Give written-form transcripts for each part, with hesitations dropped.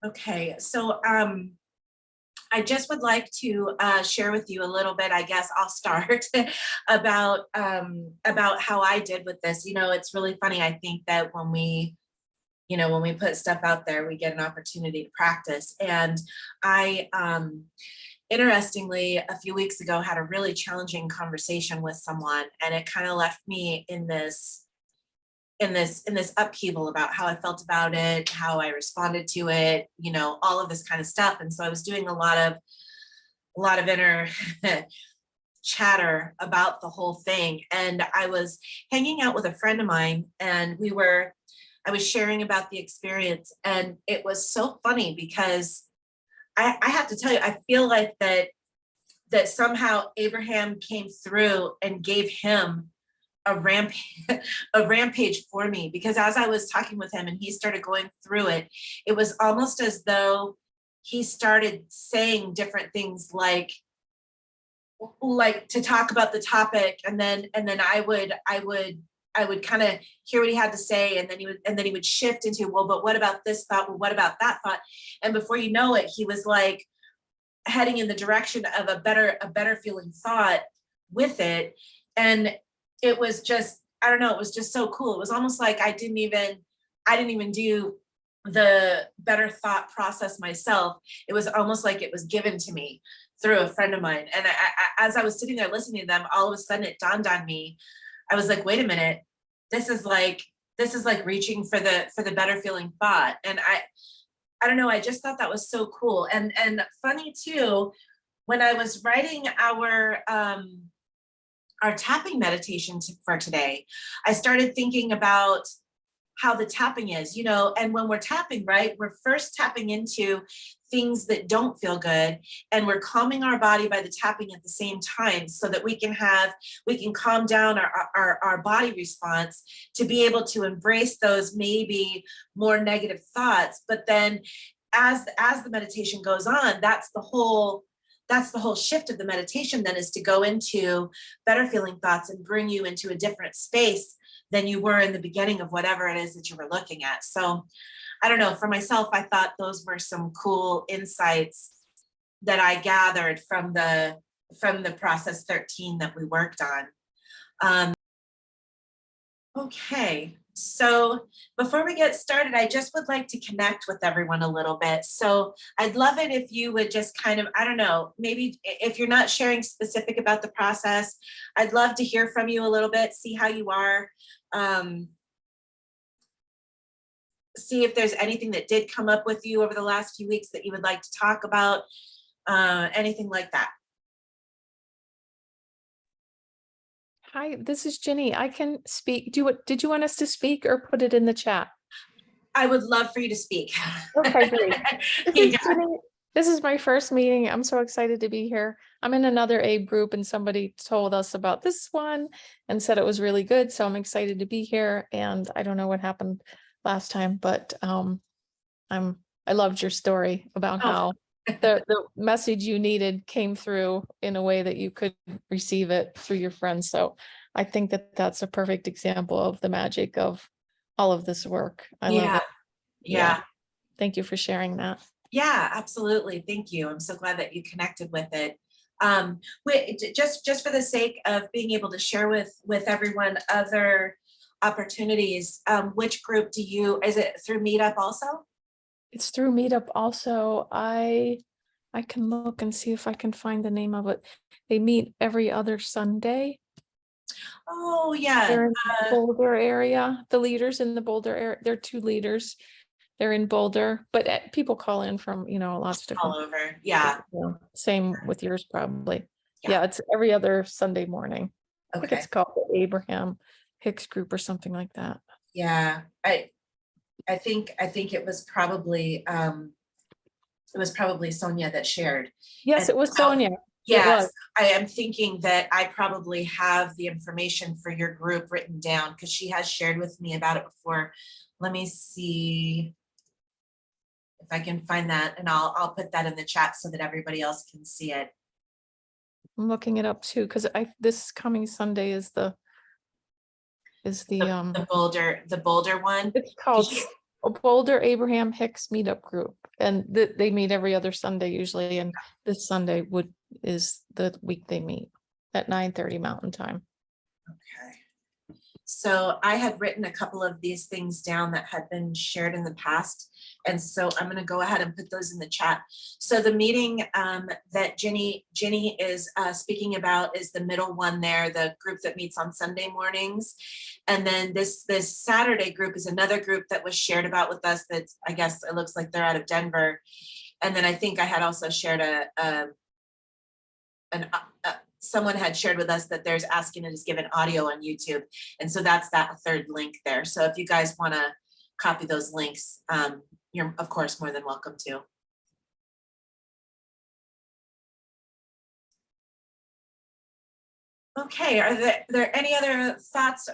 Okay, so I just would like to share with you a little bit. I guess I'll start about how I did with this. It's really funny. I think that when we put stuff out there, we get an opportunity to practice. And I, interestingly, a few weeks ago, had a really challenging conversation with someone, and it kind of left me in this upheaval about how I felt about it, how I responded to it, all of this kind of stuff. And so I was doing a lot of inner chatter about the whole thing. And I was hanging out with a friend of mine, and I was sharing about the experience, and it was so funny because I have to tell you, I feel like that somehow Abraham came through and gave him a rampage for me, because as I was talking with him and he started going through it, it was almost as though he started saying different things like to talk about the topic, and then I would kind of hear what he had to say, and then he would shift into, well, but what about this thought? Well, what about that thought? And before you know it, he was like heading in the direction of a better feeling thought with it. And it was just, I don't know, it was just so cool. It was almost like I didn't even do the better thought process myself. It was almost like it was given to me through a friend of mine. And as I was sitting there listening to them, all of a sudden it dawned on me. I was like, wait a minute, this is like reaching for the better feeling thought. And I don't know, I just thought that was so cool. And funny too, when I was writing our tapping meditation for today, I started thinking about how the tapping is, and when we're tapping, right, we're first tapping into things that don't feel good, and we're calming our body by the tapping at the same time, so that we can calm down our body response to be able to embrace those maybe more negative thoughts. But then as the meditation goes on, that's the whole shift of the meditation, then, is to go into better feeling thoughts and bring you into a different space than you were in the beginning of whatever it is that you were looking at. So I don't know, for myself, I thought those were some cool insights that I gathered from the process 13 that we worked on. Okay, so before we get started, I just would like to connect with everyone a little bit. So I'd love it if you would just kind of, I don't know, maybe if you're not sharing specific about the process, I'd love to hear from you a little bit, see how you are. See if there's anything that did come up with you over the last few weeks that you would like to talk about, anything like that. Hi, this is Jenny. I can speak. Did you want us to speak or put it in the chat? I would love for you to speak. Okay, great. This is Jenny. This is my first meeting. I'm so excited to be here. I'm in another ABE group, and somebody told us about this one and said it was really good. So I'm excited to be here. And I don't know what happened last time, but I loved your story about how the message you needed came through in a way that you could receive it through your friends. So I think that that's a perfect example of the magic of all of this work. I love it. Yeah. Thank you for sharing that. Yeah, absolutely. Thank you. I'm so glad that you connected with it. Just for the sake of being able to share with everyone other opportunities, which group is it through MeetUp also? It's through MeetUp also. I can look and see if I can find the name of it. They meet every other Sunday. Oh yeah. They're in the Boulder area. The leaders in the Boulder area, they're two leaders. They're in Boulder, but people call in from, lots of different all over. Yeah. Same with yours, probably. Yeah, it's every other Sunday morning. I think it's called the Abraham Hicks group or something like that. Yeah, I think it was probably Sonia that shared. Yes, it was Sonia. Yes, I am thinking that I probably have the information for your group written down, because she has shared with me about it before. Let me see if I can find that, and I'll put that in the chat so that everybody else can see it. I'm looking it up too, because this coming Sunday is the Boulder one. It's called a Boulder Abraham Hicks meetup group, and they meet every other Sunday usually, and this Sunday is the week they meet at 9:30 Mountain Time. Okay. So I had written a couple of these things down that had been shared in the past. And so I'm going to go ahead and put those in the chat. So the meeting that Ginny is speaking about is the middle one there, the group that meets on Sunday mornings. And then this Saturday group is another group that was shared about with us that I guess it looks like they're out of Denver. And then I think I had also shared someone had shared with us that there's asking to just give an audio on YouTube. And so that's that third link there. So if you guys want to copy those links, you're of course more than welcome to. Okay, are there any other thoughts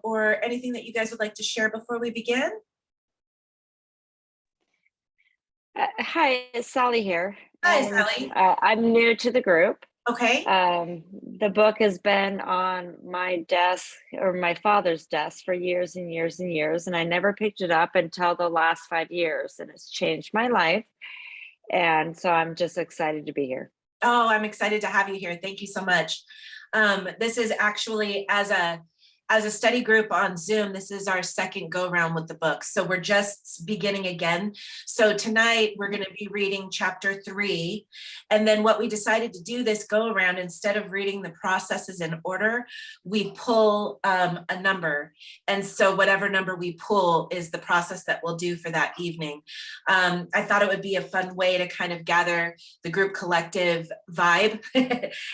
or anything that you guys would like to share before we begin? Hi, it's Sally here. Hi, Sally. I'm new to the group. Okay. The book has been on my desk or my father's desk for years and years and years, and I never picked it up until the last 5 years, and it's changed my life. And so I'm just excited to be here. Oh, I'm excited to have you here. Thank you so much. This is actually as a study group on Zoom, this is our second go round with the book. So we're just beginning again. So tonight we're going to be reading chapter 3. And then what we decided to do this go around, instead of reading the processes in order, we pull a number. And so whatever number we pull is the process that we'll do for that evening. I thought it would be a fun way to kind of gather the group collective vibe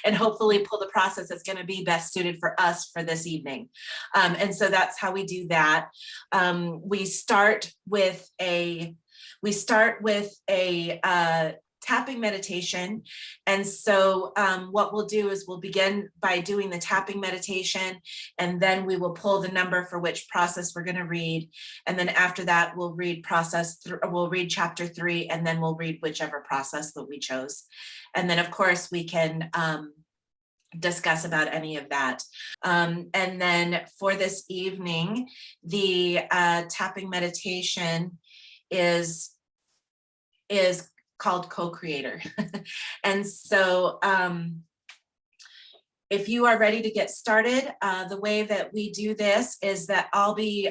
and hopefully pull the process that's going to be best suited for us for this evening. And so that's how we do that. We start with a tapping meditation. And so what we'll do is we'll begin by doing the tapping meditation, and then we will pull the number for which process we're going to read. And then after that, we'll read chapter 3, and then we'll read whichever process that we chose. And then of course we can discuss about any of that. And then for this evening, the tapping meditation is called Co-Creator. And so if you are ready to get started, the way that we do this is that I'll be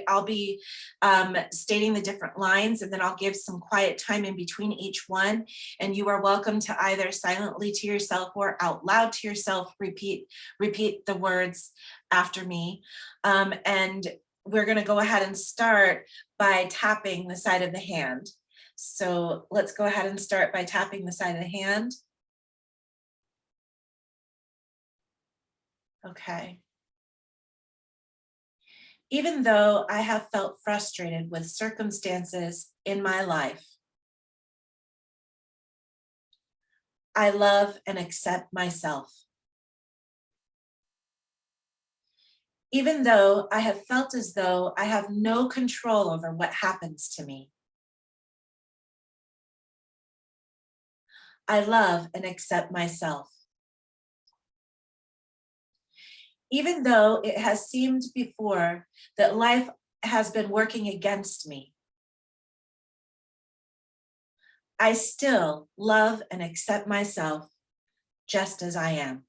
stating the different lines, and then I'll give some quiet time in between each one. And you are welcome to either silently to yourself or out loud to yourself repeat the words after me. And we're going to go ahead and start by tapping the side of the hand. So let's go ahead and start by tapping the side of the hand. Okay. Even though I have felt frustrated with circumstances in my life, I love and accept myself. Even though I have felt as though I have no control over what happens to me, I love and accept myself. Even though it has seemed before that life has been working against me, I still love and accept myself just as I am.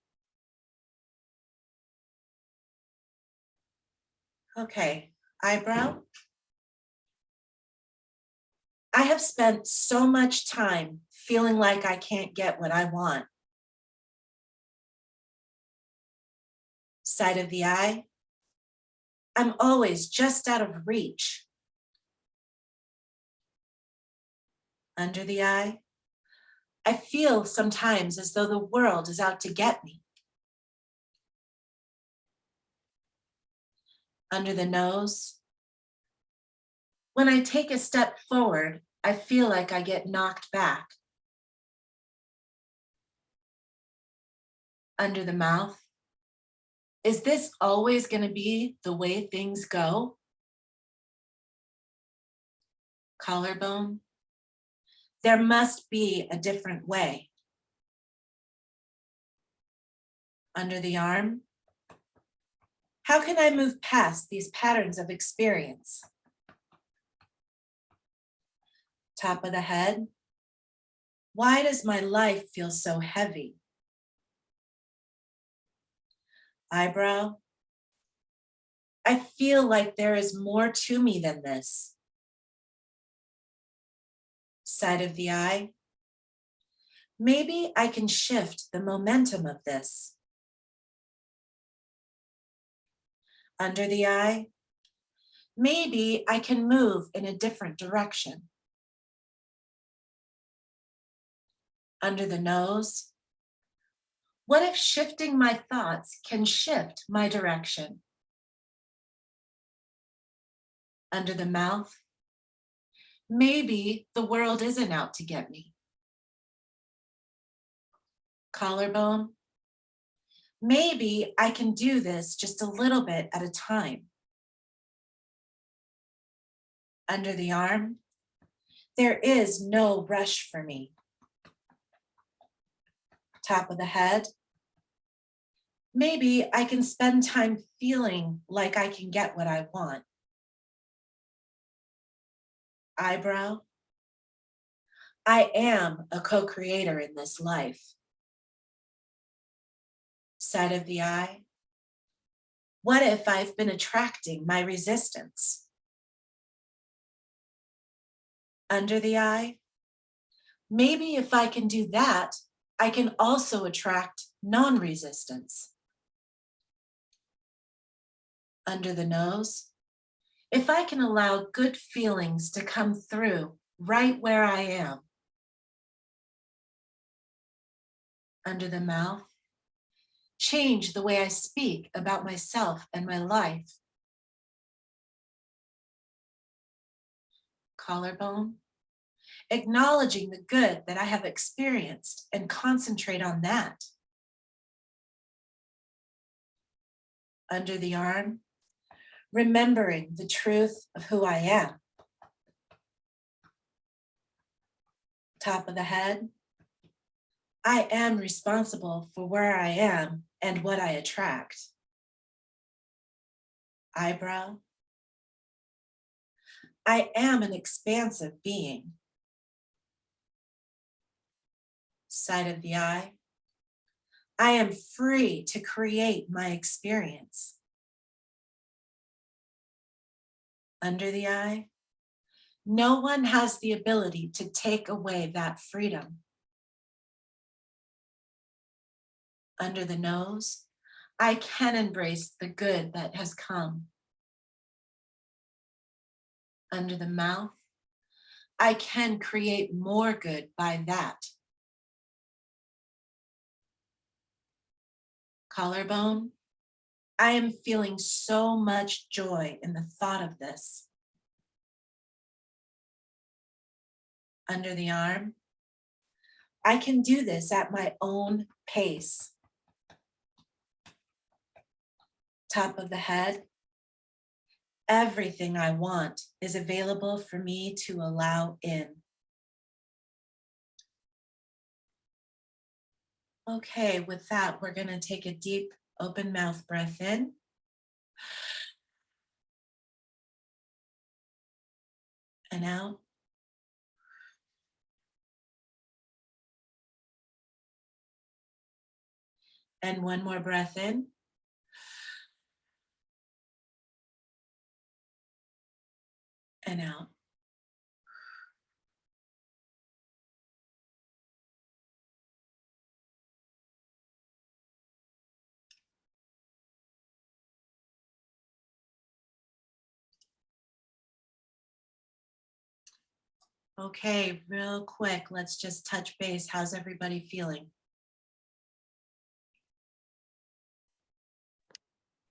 Okay, eyebrow. I have spent so much time feeling like I can't get what I want. Side of the eye. I'm always just out of reach. Under the eye. I feel sometimes as though the world is out to get me. Under the nose. When I take a step forward, I feel like I get knocked back. Under the mouth. Is this always going to be the way things go? Collarbone. There must be a different way. Under the arm. How can I move past these patterns of experience? Top of the head. Why does my life feel so heavy? Eyebrow. I feel like there is more to me than this. Side of the eye. Maybe I can shift the momentum of this. Under the eye. Maybe I can move in a different direction. Under the nose. What if shifting my thoughts can shift my direction? Under the mouth. Maybe the world isn't out to get me. Collarbone. Maybe I can do this just a little bit at a time. Under the arm. There is no rush for me. Top of the head. Maybe I can spend time feeling like I can get what I want. Eyebrow. I am a co-creator in this life. Side of the eye. What if I've been attracting my resistance? Under the eye. Maybe if I can do that, I can also attract non-resistance. Under the nose. If I can allow good feelings to come through right where I am. Under the mouth. Change the way I speak about myself and my life. Collarbone. Acknowledging the good that I have experienced and concentrate on that. Under the arm. Remembering the truth of who I am. Top of the head. I am responsible for where I am and what I attract. Eyebrow. I am an expansive being. Side of the eye. I am free to create my experience. Under the eye. No one has the ability to take away that freedom. Under the nose. I can embrace the good that has come. Under the mouth. I can create more good by that. Collarbone. I am feeling so much joy in the thought of this. Under the arm. I can do this at my own pace. Top of the head. Everything I want is available for me to allow in. Okay, with that, we're going to take a deep open mouth breath in. And out. And one more breath in. And out. Okay, real quick, let's just touch base. How's everybody feeling?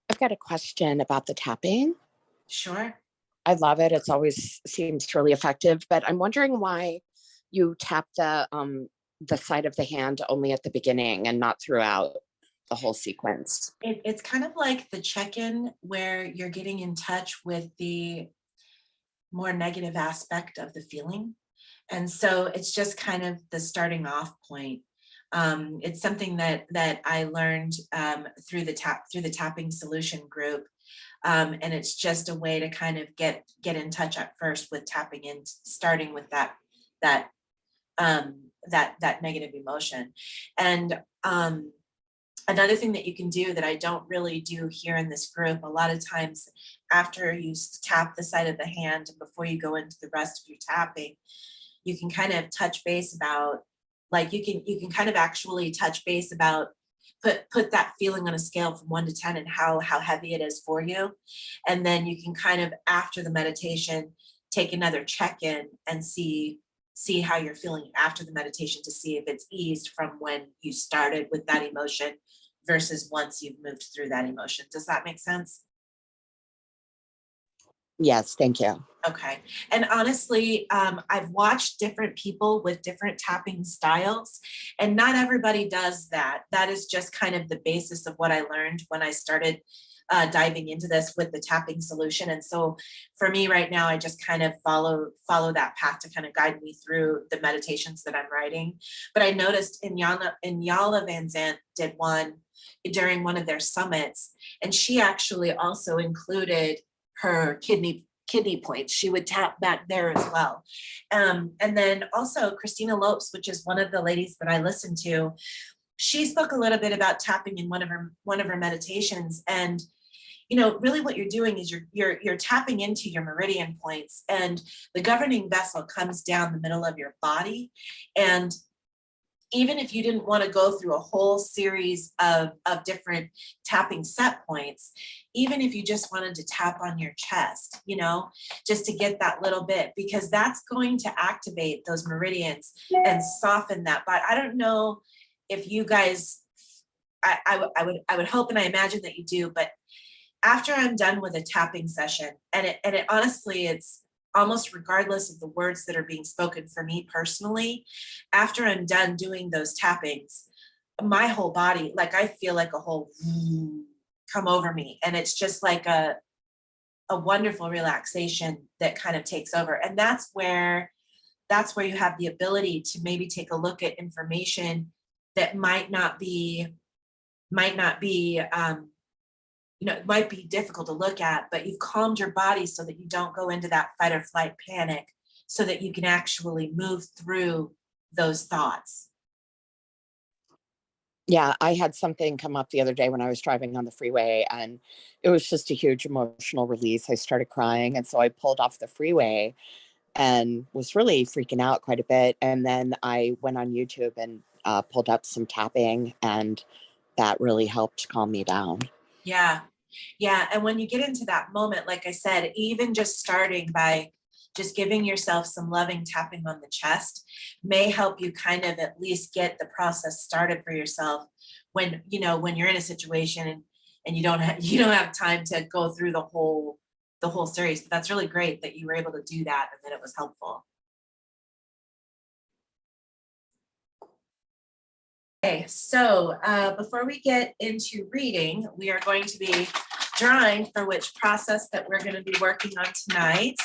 I've got a question about the tapping. Sure. I love it. It's always seems really effective, but I'm wondering why you tap the side of the hand only at the beginning and not throughout the whole sequence. It's kind of like the check-in where you're getting in touch with the more negative aspect of the feeling. And so it's just kind of the starting off point. It's something that I learned through the tapping solution group. And it's just a way to kind of get in touch at first with tapping in, starting with that that that negative emotion. And another thing that you can do that I don't really do here in this group, a lot of times after you tap the side of the hand and before you go into the rest of your tapping, you can kind of touch base about, like you can kind of actually touch base about, put that feeling on a scale from 1 to 10 and how heavy it is for you. And then you can kind of, after the meditation, take another check-in and see how you're feeling after the meditation to see if it's eased from when you started with that emotion versus once you've moved through that emotion. Does that make sense? Yes, thank you. Okay. And honestly, I've watched different people with different tapping styles, and not everybody does that. That is just kind of the basis of what I learned when I started diving into this with the tapping solution. And so for me right now, I just kind of follow that path to kind of guide me through the meditations that I'm writing. But I noticed Yala Van Zandt did one during one of their summits, and she actually also included her kidney points. She would tap back there as well. And then also Christina Lopes, which is one of the ladies that I listen to, she spoke a little bit about tapping in one of her meditations. And you know, really what you're doing is you're tapping into your meridian points, and the governing vessel comes down the middle of your body. And even if you didn't want to go through a whole series of different tapping set points, even if you just wanted to tap on your chest, you know, just to get that little bit, because that's going to activate those meridians and soften that. But I don't know if you guys, I would hope and I imagine that you do, but after I'm done with a tapping session, and it honestly, it's almost regardless of the words that are being spoken for me personally, after I'm done doing those tappings, my whole body, like I feel like a whole come over me. And it's just like a wonderful relaxation that kind of takes over. And that's where you have the ability to maybe take a look at information that might not be you know, it might be difficult to look at, but you've calmed your body so that you don't go into that fight or flight panic, so that you can actually move through those thoughts. Yeah, I had something come up the other day when I was driving on the freeway, and it was just a huge emotional release. I started crying, and so I pulled off the freeway and was really freaking out quite a bit. And then I went on YouTube and pulled up some tapping, and that really helped calm me down. Yeah. Yeah. And when you get into that moment, like I said, even just starting by just giving yourself some loving tapping on the chest may help you kind of at least get the process started for yourself when, you know, when you're in a situation and you don't have time to go through the whole series. But that's really great that you were able to do that and that it was helpful. Okay, so before we get into reading, we are going to be drawing for which process that we're going to be working on tonight.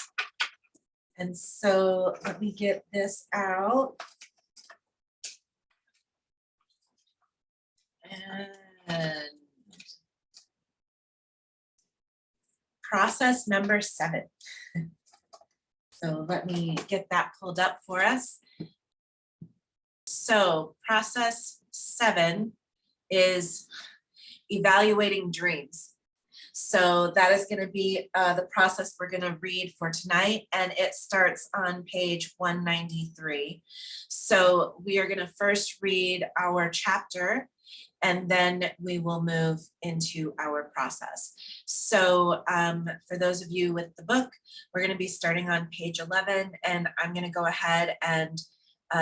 And so let me get this out. And process number 7. So let me get that pulled up for us. So process 7 is evaluating dreams. So that is going to be the process we're going to read for tonight, and it starts on page 193. So we are going to first read our chapter, and then we will move into our process. So for those of you with the book, we're going to be starting on page 11, and I'm going to go ahead and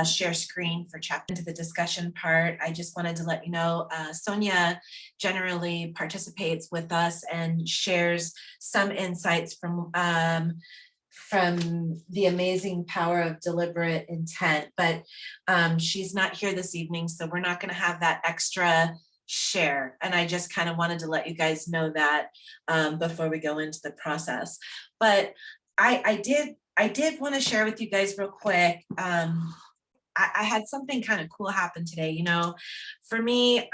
share screen for chapter into the discussion part. I just wanted to let you know, Sonia generally participates with us and shares some insights from the amazing power of deliberate intent, but she's not here this evening, so we're not going to have that extra share. And I just kind of wanted to let you guys know that before we go into the process. But I did want to share with you guys real quick. I had something kind of cool happen today. You know, for me,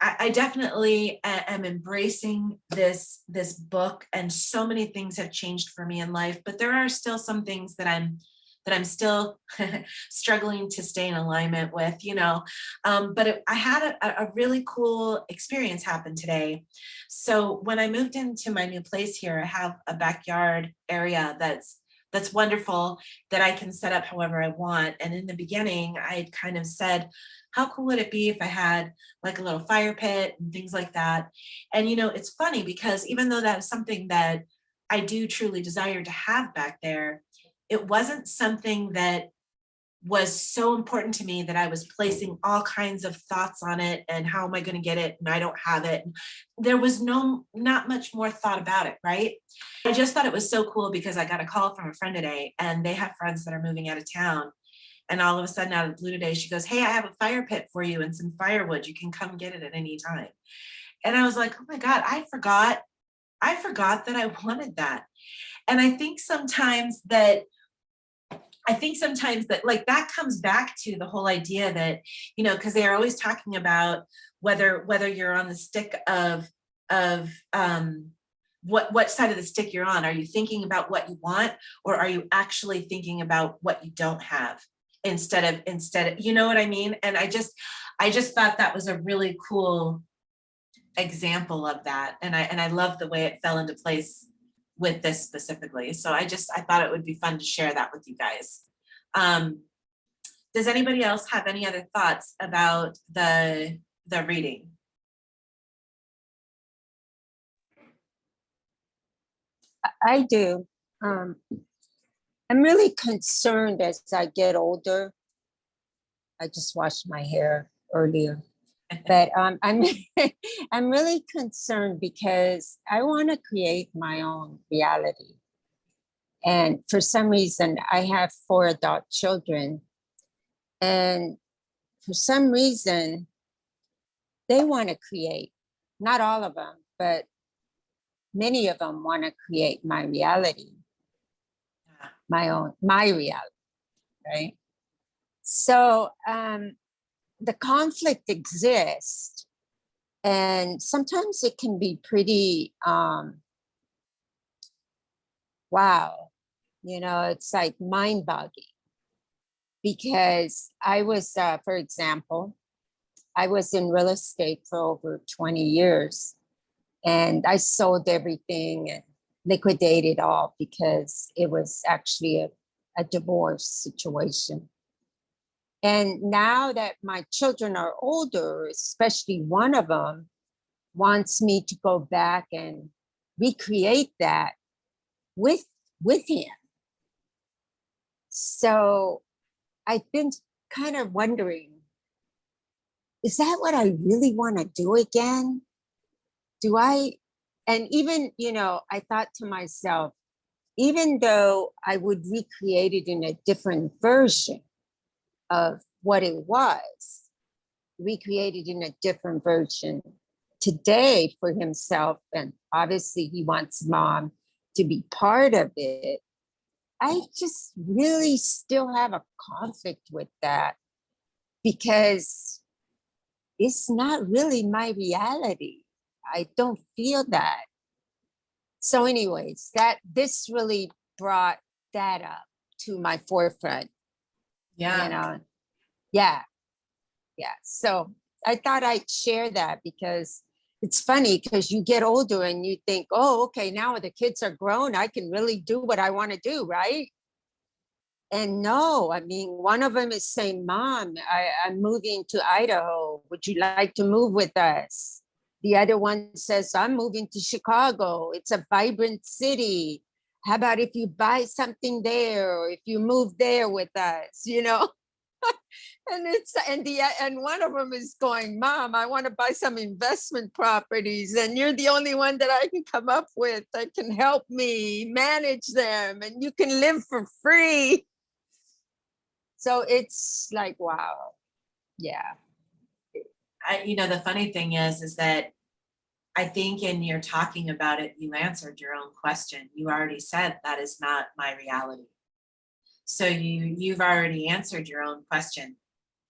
I definitely am embracing this book, and so many things have changed for me in life, but there are still some things that I'm still struggling to stay in alignment with, you know. I had a really cool experience happen today. So when I moved into my new place here, I have a backyard area that's wonderful, that I can set up however I want. And in the beginning, I had kind of said, how cool would it be if I had like a little fire pit and things like that? And you know, it's funny because even though that is something that I do truly desire to have back there, it wasn't something that was so important to me that I was placing all kinds of thoughts on it and how am I going to get it and I don't have it. There was not much more thought about it, right? I just thought it was so cool because I got a call from a friend today, and they have friends that are moving out of town. And all of a sudden, out of the blue today, she goes, hey, I have a fire pit for you and some firewood. You can come get it at any time. And I was like, oh my God, I forgot that I wanted that. And I think sometimes that like that comes back to the whole idea that, you know, because they're always talking about whether you're on the stick of what side of the stick you're on. Are you thinking about what you want, or are you actually thinking about what you don't have instead of, you know what I mean? And I just thought that was a really cool example of that. And I love the way it fell into place with this specifically. So I thought it would be fun to share that with you guys. Does anybody else have any other thoughts about the reading? I do. I'm really concerned as I get older. I just washed my hair earlier, but I'm I'm really concerned because I want to create my own reality. And for some reason, I have 4 adult children, and for some reason, they want to create. Not all of them, but many of them want to create my reality, my reality, right? So the conflict exists, and sometimes it can be pretty, wow, you know, it's like mind-boggling. Because I was, for example, I was in real estate for over 20 years. And I sold everything and liquidated all because it was actually a divorce situation. And now that my children are older, especially one of them wants me to go back and recreate that with him. So I've been kind of wondering, is that what I really want to do again? And even, you know, I thought to myself, even though I would recreate it in a different version of what it was, recreated in a different version today for himself, and obviously he wants mom to be part of it, I just really still have a conflict with that because it's not really my reality. I don't feel that. So anyways, this really brought that up to my forefront. Yeah. You know, yeah. So I thought I'd share that because it's funny because you get older and you think, oh, okay, now the kids are grown, I can really do what I want to do, right? And no, I mean, one of them is saying, Mom, I'm moving to Idaho. Would you like to move with us? The other one says, I'm moving to Chicago. It's a vibrant city. How about if you buy something there, or if you move there with us, you know? And one of them is going, Mom, I want to buy some investment properties, and you're the only one that I can come up with that can help me manage them, and you can live for free. So it's like, wow. Yeah. You know, the funny thing is that I think in your talking about it, you answered your own question. You already said that is not my reality. So you've already answered your own question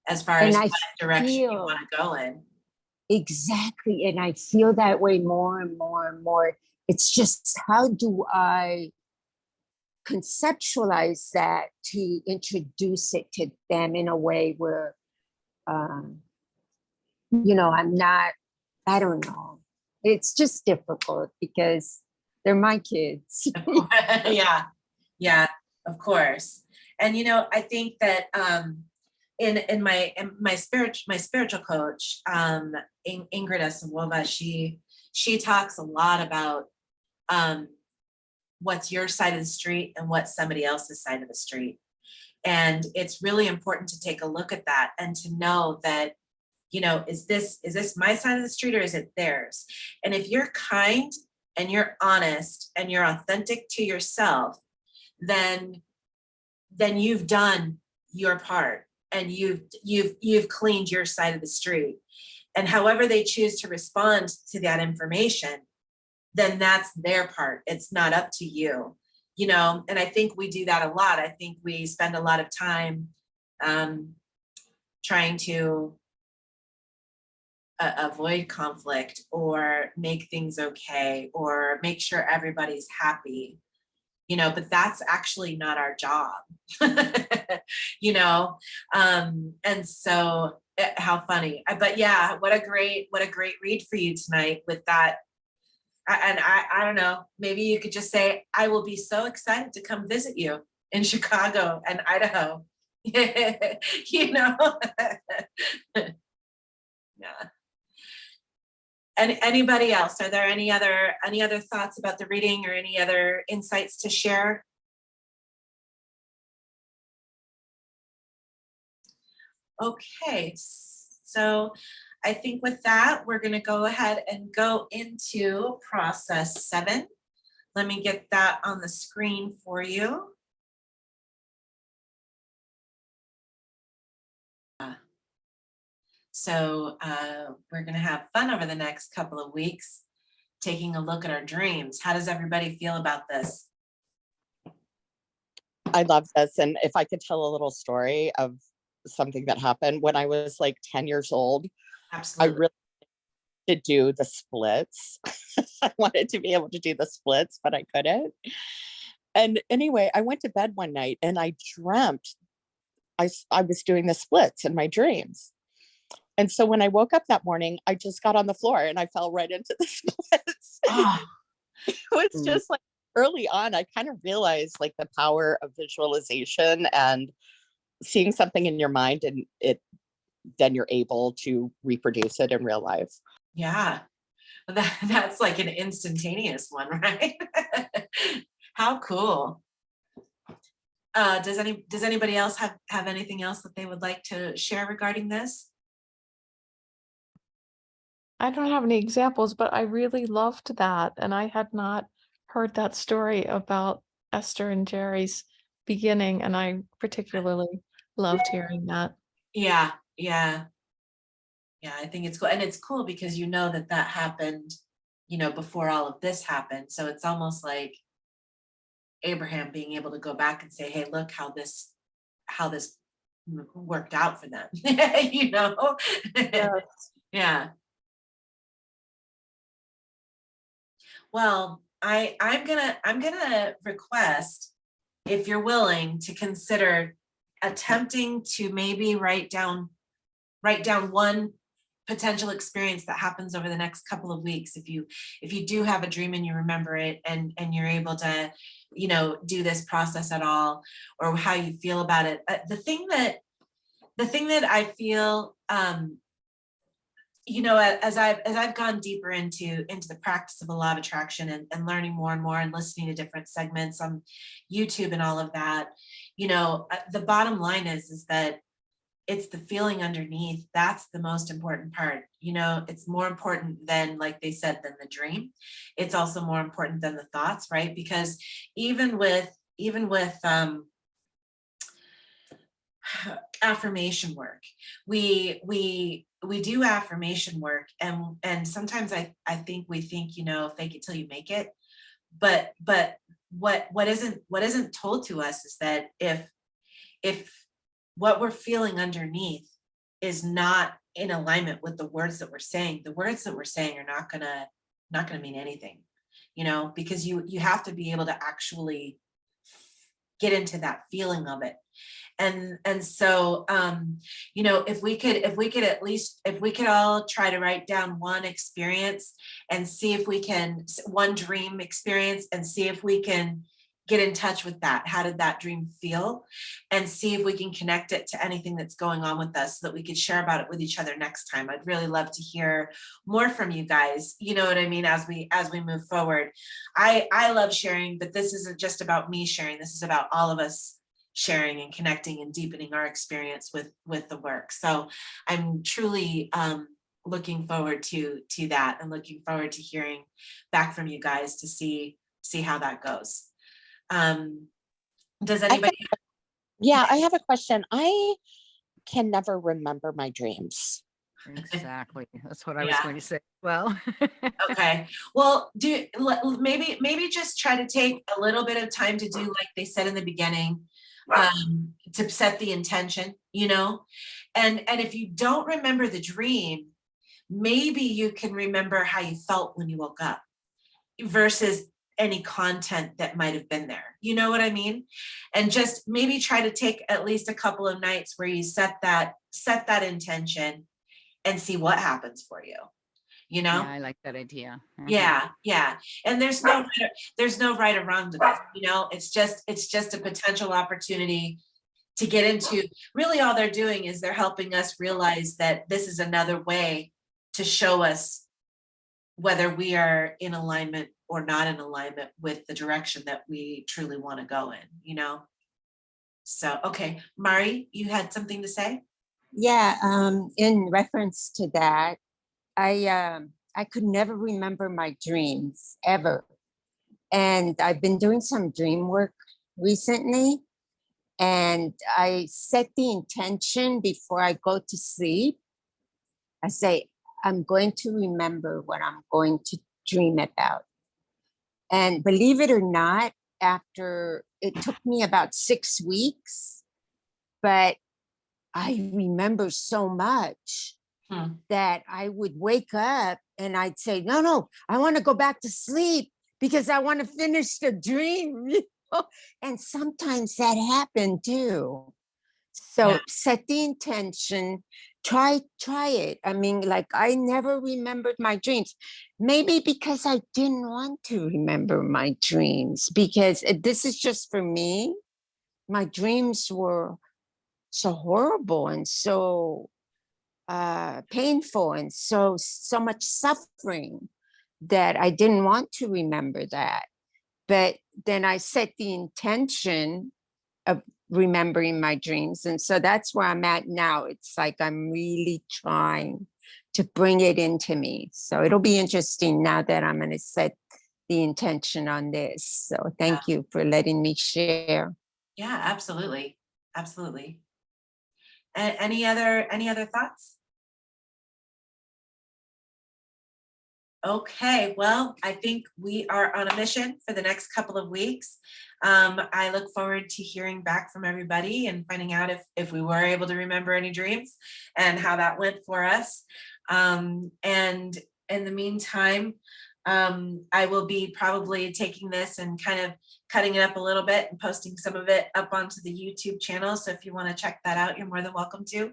as far as what direction you want to go in. exactly. And I feel that way more and more and more. It's just, how do I conceptualize that to introduce it to them in a way where, I'm not, I don't know. It's just difficult because they're my kids. Yeah, yeah, of course. And I think that in my spiritual coach, Ingrid Asimova, she talks a lot about what's your side of the street and what's somebody else's side of the street. And it's really important to take a look at that and to know that, is this my side of the street or is it theirs? And if you're kind and you're honest and you're authentic to yourself, then you've done your part and you've cleaned your side of the street. And however they choose to respond to that information, then that's their part. It's not up to you, and I think we do that a lot. I think we spend a lot of time trying to avoid conflict or make things okay or make sure everybody's happy, but that's actually not our job. And so how funny. But yeah, what a great read for you tonight with that. And I don't know, maybe you could just say, I will be so excited to come visit you in Chicago and Idaho. Yeah. And anybody else, are there any other thoughts about the reading or any other insights to share? Okay, so I think with that, we're going to go ahead and go into process 7. Let me get that on the screen for you. So we're going to have fun over the next couple of weeks, taking a look at our dreams. How does everybody feel about this? I love this. And if I could tell a little story of something that happened when I was like 10 years old, Absolutely. I really to do the splits. I wanted to be able to do the splits, but I couldn't. And anyway, I went to bed one night and I dreamt I was doing the splits in my dreams. And so when I woke up that morning, I just got on the floor and I fell right into the splits. Oh. It was just like early on, I kind of realized like the power of visualization and seeing something in your mind, and then you're able to reproduce it in real life. Yeah, that's like an instantaneous one, right? How cool. Does anybody else have anything else that they would like to share regarding this? I don't have any examples, but I really loved that. And I had not heard that story about Esther and Jerry's beginning. And I particularly loved hearing that. Yeah, I think it's cool. And it's cool because that happened, before all of this happened. So it's almost like Abraham being able to go back and say, hey, look how this worked out for them. Yes. Yeah. Well, I'm gonna request, if you're willing, to consider attempting to maybe write down one potential experience that happens over the next couple of weeks. If you do have a dream and you remember it and you're able to, do this process at all, or how you feel about it. The thing that I feel, as I've gone deeper into the practice of a law of attraction and learning more and more and listening to different segments on YouTube and all of that, the bottom line is that it's the feeling underneath. That's the most important part. It's more important than, like they said, than the dream. It's also more important than the thoughts, right? Because even with affirmation work, we do affirmation work, and sometimes I think we think, fake it till you make it. But what isn't told to us is that if what we're feeling underneath is not in alignment with the words that we're saying, the words that we're saying are not gonna mean anything, you know, because you have to be able to actually get into that feeling of it. And so, you know, if we could at least, if we could all try to write down one experience and see if we can, one dream experience, and see if we can get in touch with that. How did that dream feel? And see if we can connect it to anything that's going on with us so that we could share about it with each other next time. I'd really love to hear more from you guys. You know what I mean? As we move forward. I love sharing, but this isn't just about me sharing. This is about all of us sharing and connecting and deepening our experience with the work. So I'm truly looking forward to that, and looking forward to hearing back from you guys to see how that goes. Does anybody? Yeah, I have a question. I can never remember my dreams. Exactly. That's what I was going to say. Well, Okay. Well, maybe just try to take a little bit of time to do like they said in the beginning, to set the intention, you know, and if you don't remember the dream, maybe you can remember how you felt when you woke up versus any content that might have been there. You know what I mean? And just maybe try to take at least a couple of nights where you set that intention and see what happens for you. You know? yeah, I like that idea. Mhm. Yeah. And there's no right or wrong to this, you know, it's just a potential opportunity to get into. Really all they're doing is they're helping us realize that this is another way to show us whether we are in alignment or not in alignment with the direction that we truly want to go in, you know? So, okay, Mari, you had something to say? Yeah, in reference to that, I could never remember my dreams ever. And I've been doing some dream work recently, and I set the intention before I go to sleep. I say, I'm going to remember what I'm going to dream about. And believe it or not, after it took me about 6 weeks, but I remember so much that I would wake up and I'd say, no, I want to go back to sleep because I want to finish the dream. You know? And sometimes that happened too. So set the intention, try it. I mean, like I never remembered my dreams. Maybe because I didn't want to remember my dreams, because this is just for me. My dreams were so horrible and so painful and so much suffering that I didn't want to remember that. But then I set the intention of remembering my dreams. And so that's where I'm at now. It's like I'm really trying to bring it into me. So it'll be interesting now that I'm going to set the intention on this. So thank you for letting me share. Yeah, absolutely. Absolutely. Any other thoughts? Okay, well, I think we are on a mission for the next couple of weeks. I look forward to hearing back from everybody and finding out if we were able to remember any dreams and how that went for us. And in the meantime, I will be probably taking this and kind of cutting it up a little bit and posting some of it up onto the YouTube channel. So if you want to check that out, you're more than welcome to.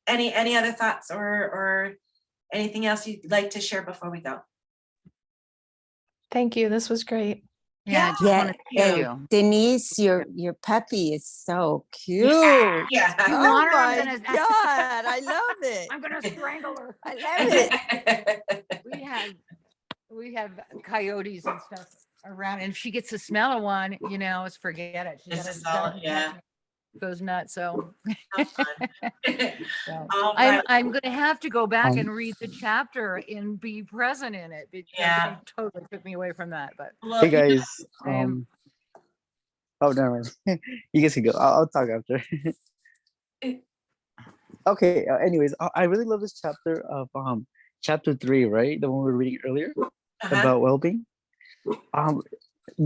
Any other thoughts or anything else you'd like to share before we go? Thank you. This was great. Yeah, I just Yeah, wanted to thank you. and Denise, your puppy is so cute. Yeah. You Oh want her? I'm my gonna- God, I love it. I'm gonna strangle her. I love it. We have coyotes and stuff around, and if she gets the smell of one, you know, it's forget it. She's This gotta- is all, gotta- yeah. goes nuts. So So All right. I'm gonna have to go back and read the chapter and be present in it because Yeah. she totally took me away from that. But Well, Hey guys, Same. oh never mind. You guys can go. I'll talk after. Okay. Anyways, I really love this chapter of chapter 3, right? The one we were reading earlier about well-being.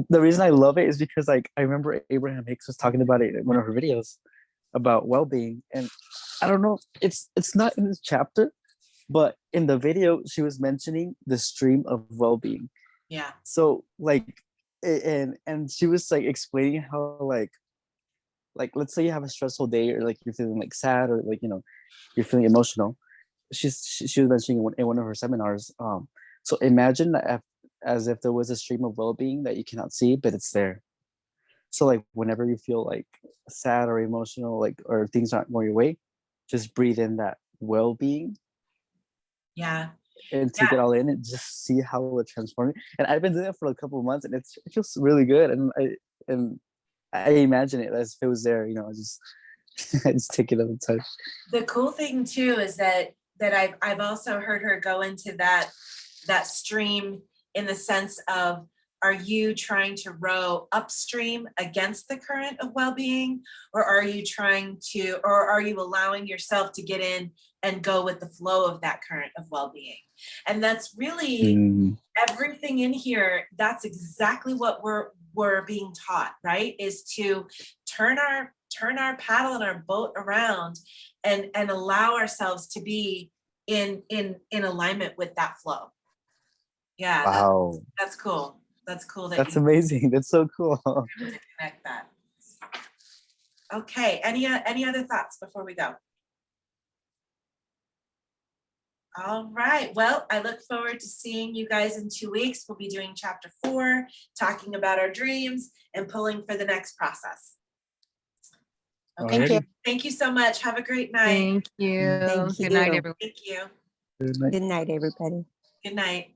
The reason I love it is because like I remember Abraham Hicks was talking about it in one of her videos about well-being. And I don't know, it's not in this chapter, but in the video she was mentioning the stream of well-being. Yeah. So like and she was like explaining how like let's say you have a stressful day, or like you're feeling like sad, or like, you know, you're feeling emotional. She was mentioning in one of her seminars, so imagine that as if there was a stream of well-being that you cannot see, but it's there. So like whenever you feel like sad or emotional, like, or things aren't going your way, just breathe in that well-being Yeah. and take it all in and just see how it transforms. And I've been doing it for a couple of months, and it feels really good. And I imagine it as if it was there, you know. I just take it all the time. The cool thing too is that I've also heard her go into that stream in the sense of, are you trying to row upstream against the current of well-being, or are you allowing yourself to get in and go with the flow of that current of well-being? And that's really everything in here. That's exactly what we're being taught, right? Is to turn our paddle and our boat around and allow ourselves to be in alignment with that flow. Yeah. Wow. That's cool. That's cool. That's amazing. That's so cool. To connect that. Okay. Any other thoughts before we go? All right. Well, I look forward to seeing you guys in 2 weeks. We'll be doing chapter 4, talking about our dreams and pulling for the next process. Okay. Thank you. Thank you so much. Have a great night. Thank you. Thank Good night, you. everyone. Thank you. Good night. Good night, everybody. Good night.